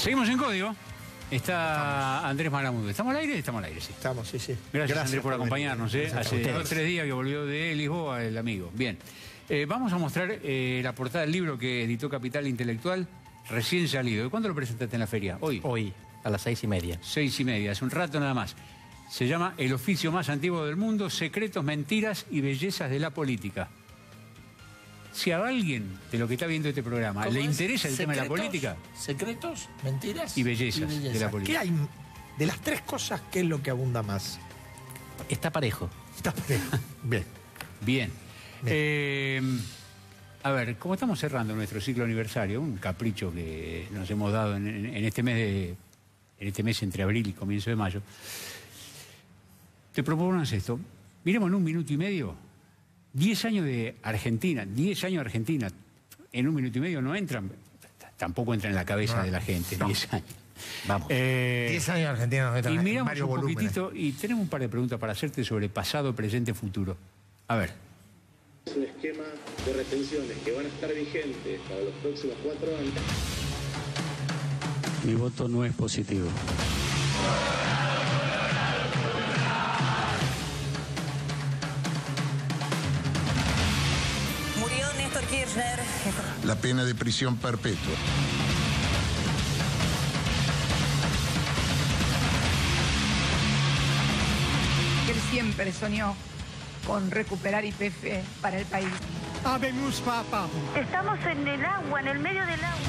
Seguimos en Código. Está Andrés Malamud. ¿Estamos al aire? Estamos al aire, sí. Estamos, sí, sí. Gracias Andrés por acompañarnos. Hace 2 o 3 días que volvió de Lisboa el amigo. Bien. Vamos a mostrar la portada del libro que editó Capital Intelectual, recién salido. ¿Cuándo lo presentaste en la feria? Hoy. Hoy, a las 6:30. 6:30, hace un rato nada más. Se llama El oficio más antiguo del mundo, secretos, mentiras y bellezas de la política. Si a alguien de lo que está viendo este programa le interesa el tema de la política... Secretos, mentiras y bellezas de la política. ¿Qué hay de las tres cosas? ¿Qué es lo que abunda más? Está parejo. Está parejo. Bien. Bien. A ver, como estamos cerrando nuestro ciclo aniversario, un capricho que nos hemos dado en este mes entre abril y comienzo de mayo, te proponemos esto. Miremos en 1 minuto y medio 10 años de Argentina. 10 años de Argentina en 1 minuto y medio no entran, tampoco entra en la cabeza de la gente. 10 años. Vamos. 10 años de Argentina nos entran y en miramos varios un volúmenes. poquitito y tenemos un par de preguntas para hacerte sobre pasado, presente, futuro. A ver. Es un esquema de retenciones que van a estar vigentes para los próximos 4 años. Mi voto no es positivo. Murió Néstor Kirchner. La pena de prisión perpetua. Él siempre soñó con recuperar YPF para el país. Habemus Papa. Estamos en el agua, en el medio del agua.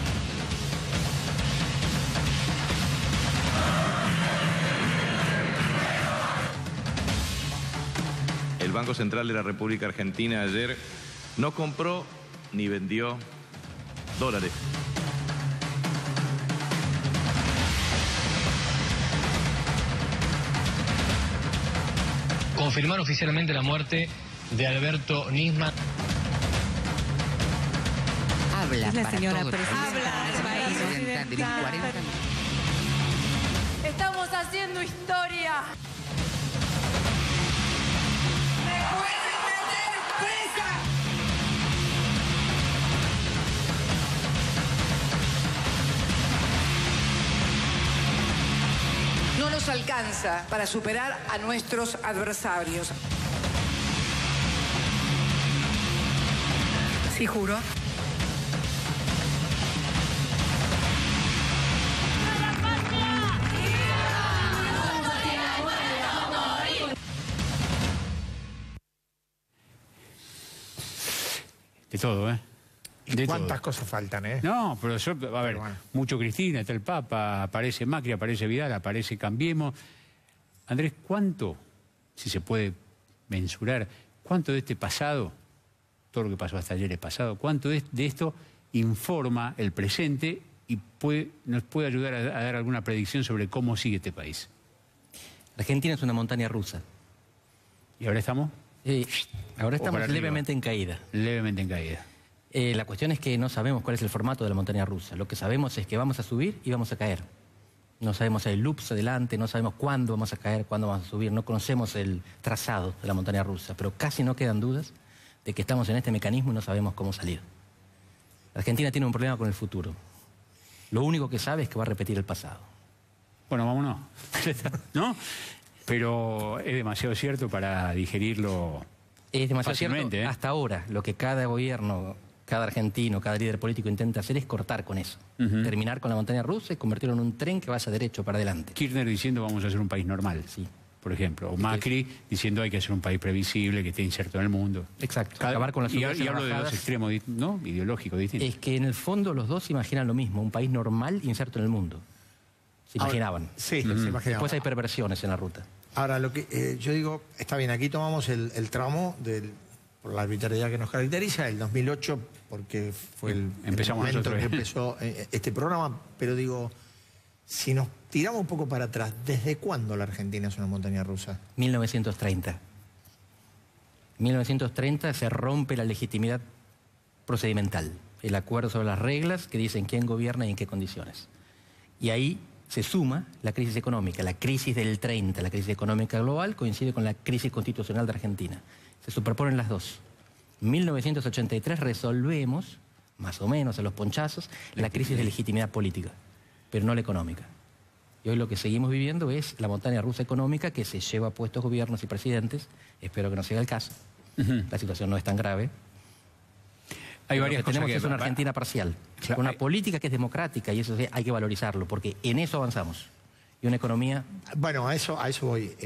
El Banco Central de la República Argentina ayer no compró ni vendió dólares. Confirmar oficialmente la muerte de Alberto Nisman. Habla La para señora todos. presidenta. Estamos haciendo historia. No nos alcanza para superar a nuestros adversarios. Sí, juro. De todo, ¿eh? De ¿Cuántas todo. cosas faltan, eh? No, pero yo, a ver, bueno. mucho Cristina, está el Papa, aparece Macri, aparece Vidal, aparece Cambiemos. Andrés, ¿cuánto, si se puede mensurar, cuánto de este pasado, todo lo que pasó hasta ayer es pasado, cuánto de esto informa el presente y nos puede ayudar a dar alguna predicción sobre cómo sigue este país? Argentina es una montaña rusa. ¿Y ahora estamos? Ahora estamos para arriba. levemente en caída. Levemente en caída. La cuestión es que no sabemos cuál es el formato de la montaña rusa. Lo que sabemos es que vamos a subir y vamos a caer. No sabemos el loops adelante, no sabemos cuándo vamos a caer, cuándo vamos a subir. No conocemos el trazado de la montaña rusa, pero casi no quedan dudas de que estamos en este mecanismo y no sabemos cómo salir. Argentina tiene un problema con el futuro. Lo único que sabe es que va a repetir el pasado. Bueno, vámonos. ¿No? Pero es demasiado cierto para digerirlo. Es demasiado fácilmente, cierto. Hasta ahora, lo que cada gobierno, cada argentino, cada líder político intenta hacer es cortar con eso. Terminar con la montaña rusa y convertirlo en un tren que vaya derecho para adelante. Kirchner diciendo vamos a ser un país normal, Sí. por ejemplo. O Macri diciendo hay que ser un país previsible, que esté inserto en el mundo. Exacto. Acabar con las y subvenciones hablo de dos bajadas. extremos, ¿no? Ideológicos distintos. Es que en el fondo los dos se imaginan lo mismo, un país normal inserto en el mundo. Se imaginaban. Sí, se imaginaban. Después hay perversiones en la ruta. Ahora, lo que yo digo, está bien, aquí tomamos el tramo por la arbitrariedad que nos caracteriza, el 2008, porque fue el momento nosotros. que empezó este programa, pero digo, si nos tiramos un poco para atrás, ¿desde cuándo la Argentina es una montaña rusa? 1930. 1930 se rompe la legitimidad procedimental, el acuerdo sobre las reglas que dicen quién gobierna y en qué condiciones. Y ahí se suma la crisis económica, la crisis del 30, la crisis económica global coincide con la crisis constitucional de Argentina. Se superponen las dos. En 1983 resolvemos, más o menos a los ponchazos, la crisis de legitimidad política. pero no la económica. Y hoy lo que seguimos viviendo es la montaña rusa económica que se lleva a puestos gobiernos y presidentes. Espero que no sea el caso. La situación no es tan grave. Hay varias lo que cosas tenemos que... es una Argentina parcial, Claro, con una política que es democrática, y eso sí, hay que valorizarlo, porque en eso avanzamos. Y una economía... Bueno, a eso voy.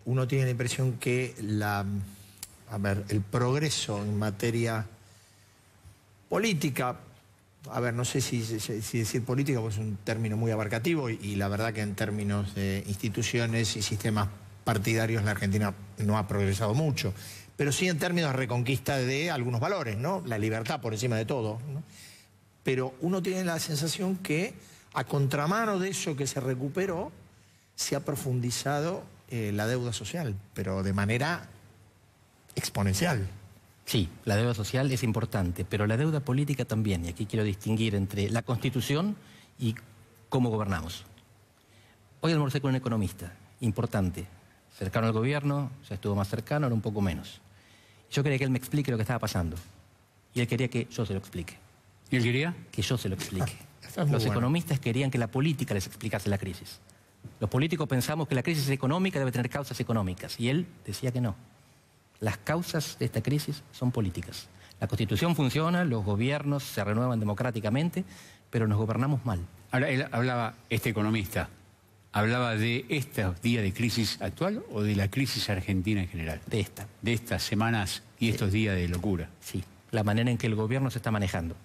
Uno tiene la impresión que el progreso en materia política, no sé si decir política, pues es un término muy abarcativo, y la verdad que en términos de instituciones y sistemas partidarios la Argentina no ha progresado mucho, pero sí en términos de reconquista de algunos valores, ¿no? La libertad por encima de todo, ¿no? Pero uno tiene la sensación que a contramano de eso que se recuperó, se ha profundizado la deuda social, pero de manera exponencial. Sí, la deuda social es importante, pero la deuda política también, y aquí quiero distinguir entre la Constitución y cómo gobernamos. Hoy almorcé con un economista importante, cercano al gobierno, ya estuvo más cercano, ahora un poco menos. Yo quería que él me explique lo que estaba pasando, y él quería que yo se lo explique. ¿Y él quería? Que yo se lo explique. Los economistas querían que la política les explicase la crisis. Los políticos pensamos que la crisis económica debe tener causas económicas, y él decía que no. Las causas de esta crisis son políticas. La Constitución funciona, los gobiernos se renuevan democráticamente, pero nos gobernamos mal. Ahora, él hablaba, este economista, ¿hablaba de estos días de crisis actual o de la crisis argentina en general? De esta. De estas semanas y estos días de locura. Sí, la manera en que el gobierno se está manejando.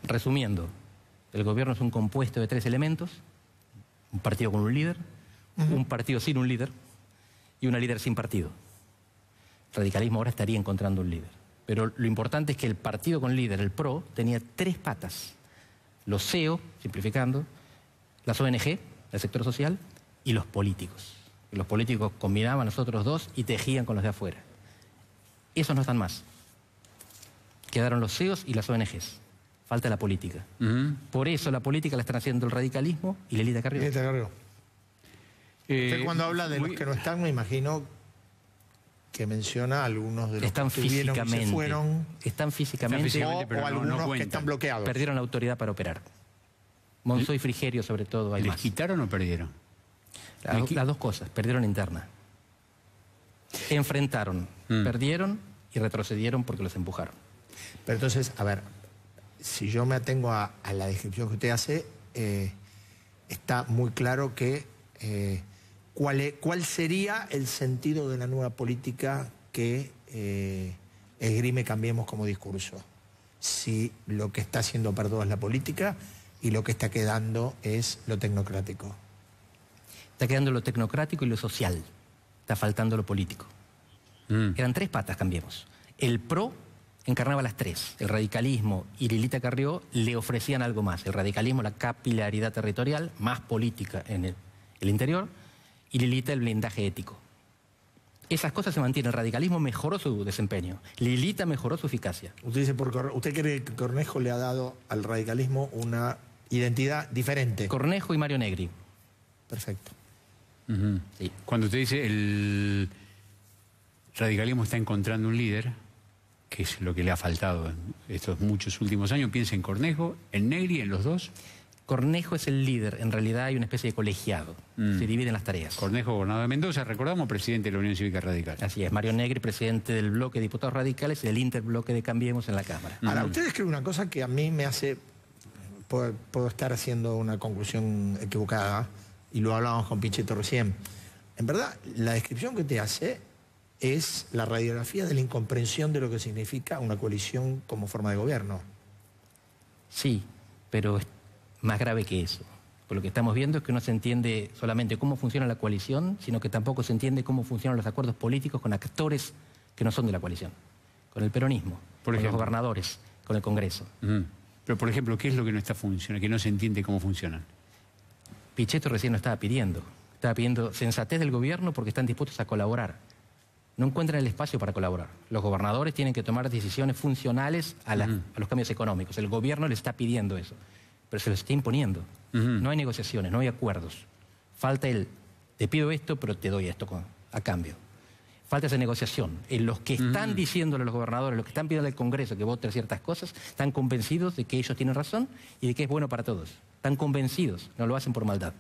Resumiendo, el gobierno es un compuesto de 3 elementos: un partido con un líder, un partido sin un líder y una líder sin partido. El radicalismo ahora estaría encontrando un líder. Pero lo importante es que el partido con líder, el PRO, tenía 3 patas. Los CEO, simplificando, las ONG, el sector social, y los políticos. Los políticos combinaban los otros 2 y tejían con los de afuera. Esos no están más. Quedaron los CEOs y las ONGs. Falta la política. Por eso la política la están haciendo el radicalismo y la Lelita Carrió. Usted cuando habla de los que no están, me imagino que menciona algunos de los que estuvieron y se fueron. Están físicamente, o algunos que están bloqueados. Perdieron la autoridad para operar. Monzó y Frigerio, sobre todo, hay ¿Les más. quitaron o perdieron? Las dos cosas, perdieron interna. Enfrentaron, perdieron y retrocedieron porque los empujaron. Pero entonces, si yo me atengo a la descripción que usted hace, está muy claro que cuál sería el sentido de la nueva política que esgrime Cambiemos como discurso. Si lo que está haciendo Perdomo es la política y lo que está quedando es lo tecnocrático. Está quedando lo tecnocrático y lo social. Está faltando lo político. Eran 3 patas, Cambiemos. El PRO encarnaba las 3. El radicalismo y Lelita Carrió le ofrecían algo más. El radicalismo, la capilaridad territorial, más política en el interior, y Lelita, el blindaje ético. Esas cosas se mantienen. El radicalismo mejoró su desempeño. Lelita mejoró su eficacia. ¿Usted cree que Cornejo le ha dado al radicalismo una identidad diferente? Cornejo y Mario Negri. Perfecto. Sí. Cuando usted dice el radicalismo está encontrando un líder, que es lo que le ha faltado en estos muchos últimos años, piensa en Cornejo, en Negri, en los 2. Cornejo es el líder, en realidad hay una especie de colegiado, se dividen las tareas. Cornejo, gobernador de Mendoza, recordamos, presidente de la Unión Cívica Radical. Así es, Mario Negri, presidente del bloque de diputados radicales y del interbloque de Cambiemos en la Cámara. Ahora, usted escribe una cosa que a mí me hace, puedo estar haciendo una conclusión equivocada, y lo hablábamos con Pichetto recién. En verdad, la descripción que usted hace es la radiografía de la incomprensión de lo que significa una coalición como forma de gobierno. Sí, pero es más grave que eso. Por lo que estamos viendo es que no se entiende solamente cómo funciona la coalición, sino que tampoco se entiende cómo funcionan los acuerdos políticos con actores que no son de la coalición. Con el peronismo, con los gobernadores, con el Congreso. Pero, por ejemplo, ¿qué es lo que no está funcionando, que no se entiende cómo funcionan? Pichetto recién lo estaba pidiendo. Estaba pidiendo sensatez del gobierno porque están dispuestos a colaborar. No encuentran el espacio para colaborar. Los gobernadores tienen que tomar decisiones funcionales a los cambios económicos. El gobierno les está pidiendo eso, pero se lo está imponiendo. No hay negociaciones, no hay acuerdos. Falta te pido esto, pero te doy esto a cambio. Falta esa negociación. Los que están diciéndole a los gobernadores, los que están pidiendo al Congreso que vote ciertas cosas, están convencidos de que ellos tienen razón y de que es bueno para todos. Están convencidos, no lo hacen por maldad.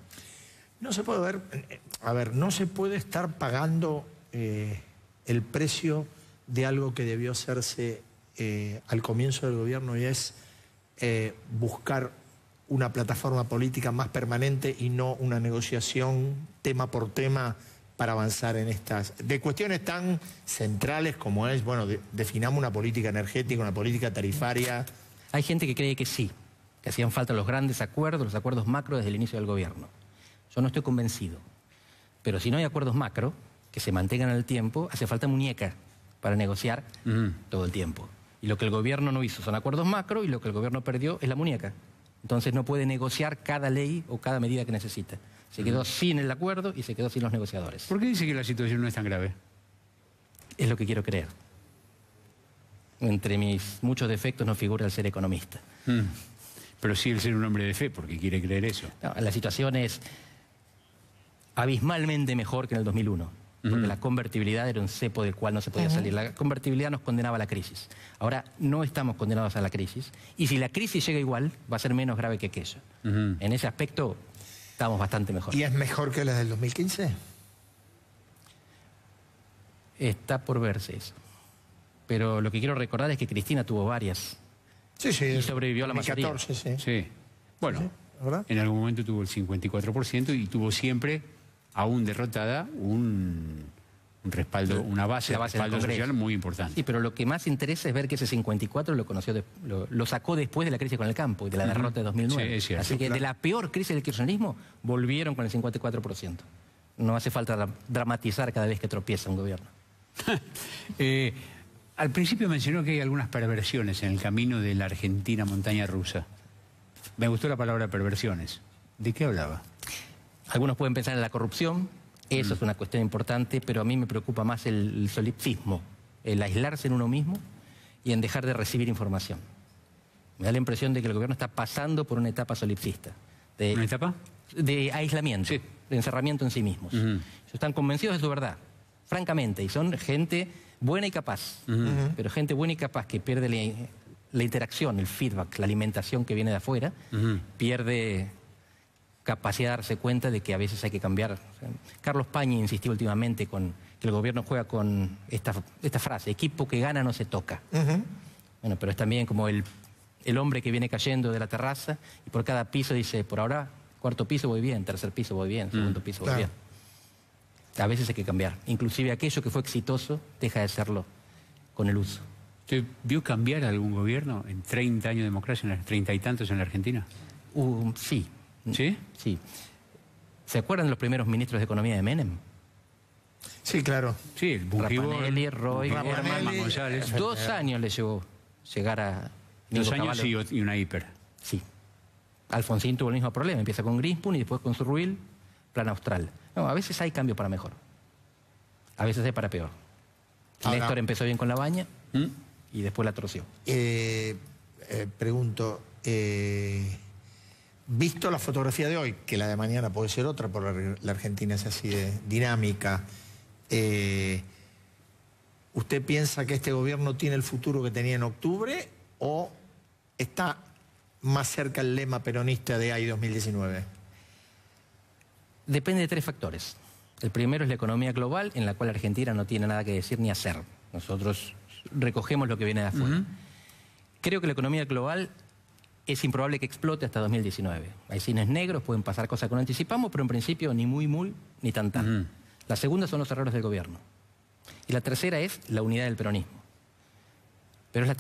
No se puede ver, a ver, no se puede estar pagando el precio de algo que debió hacerse al comienzo del gobierno, y es buscar una plataforma política más permanente y no una negociación tema por tema para avanzar en estas, de cuestiones tan centrales como es, bueno, definamos una política energética, una política tarifaria. Hay gente que cree que sí, que hacían falta los grandes acuerdos, los acuerdos macro desde el inicio del gobierno. Yo no estoy convencido. Pero si no hay acuerdos macro, que se mantengan en el tiempo, hace falta muñeca para negociar todo el tiempo. Y lo que el gobierno no hizo son acuerdos macro, y lo que el gobierno perdió es la muñeca. Entonces no puede negociar cada ley o cada medida que necesita. Se quedó sin el acuerdo y se quedó sin los negociadores. ¿Por qué dice que la situación no es tan grave? Es lo que quiero creer. Entre mis muchos defectos no figura el ser economista. Pero sí el ser un hombre de fe, porque quiere creer eso. No, la situación es abismalmente mejor que en el 2001, porque la convertibilidad era un cepo del cual no se podía salir. La convertibilidad nos condenaba a la crisis. Ahora no estamos condenados a la crisis, y si la crisis llega igual, va a ser menos grave que aquello. En ese aspecto estamos bastante mejor. ¿Y es mejor que la del 2015? Está por verse eso. Pero lo que quiero recordar es que Cristina tuvo varias. Sí, sí. Y sobrevivió a la 2014, mayoría. Sí. Bueno, Sí, ¿verdad? en algún momento tuvo el 54% y tuvo siempre, aún derrotada, un respaldo, una base, La de base del respaldo Congreso. social muy importante. Sí, pero lo que más interesa es ver que ese 54 lo sacó después de la crisis con el campo y de la derrota de 2009. Sí, es cierto. Así que de la peor crisis del kirchnerismo volvieron con el 54%. No hace falta dramatizar cada vez que tropieza un gobierno. Al principio mencionó que hay algunas perversiones en el camino de la Argentina montaña rusa. Me gustó la palabra perversiones. ¿De qué hablaba? Algunos pueden pensar en la corrupción, eso es una cuestión importante, pero a mí me preocupa más el solipsismo, el aislarse en uno mismo y en dejar de recibir información. Me da la impresión de que el gobierno está pasando por una etapa solipsista. ¿Una etapa? De aislamiento, Sí. de encerramiento en sí mismos. Ellos están convencidos de su verdad, francamente, y son gente buena y capaz, pero gente buena y capaz que pierde la interacción, el feedback, la alimentación que viene de afuera, pierde capacidad de darse cuenta de que a veces hay que cambiar. O sea, Carlos Pañi insistió últimamente con que el gobierno juega con esta frase, equipo que gana no se toca. Bueno, pero es también como el hombre que viene cayendo de la terraza y por cada piso dice, por ahora, cuarto piso voy bien, tercer piso voy bien, segundo piso voy bien. A veces hay que cambiar. Inclusive aquello que fue exitoso deja de serlo con el uso. ¿Usted vio cambiar algún gobierno en 30 años de democracia, en 30 y tantos en la Argentina? Sí. ¿Sí? Sí. ¿Se acuerdan de los primeros ministros de Economía de Menem? Sí, claro. Sí, el Bujibor, Rapanelli, Roy, Herman González. 2 años le llevó llegar a... 2 años Cavallo. y una hiper. Sí. Alfonsín tuvo el mismo problema. Empieza con Greenspoon y después con Surruil, Plan Austral. No, a veces hay cambio para mejor. A veces hay para peor. Ahora, Néstor empezó bien con la baña y después la torció. Pregunto, visto la fotografía de hoy, que la de mañana puede ser otra, porque la Argentina es así de dinámica, ¿usted piensa que este gobierno tiene el futuro que tenía en octubre o está más cerca el lema peronista de ahí 2019? Depende de 3 factores. El primero es la economía global, en la cual Argentina no tiene nada que decir ni hacer. Nosotros recogemos lo que viene de afuera. Creo que la economía global es improbable que explote hasta 2019. Hay cines negros, pueden pasar cosas que no anticipamos, pero en principio ni muy, ni tan. La segunda son los errores del gobierno. Y la tercera es la unidad del peronismo. Pero es la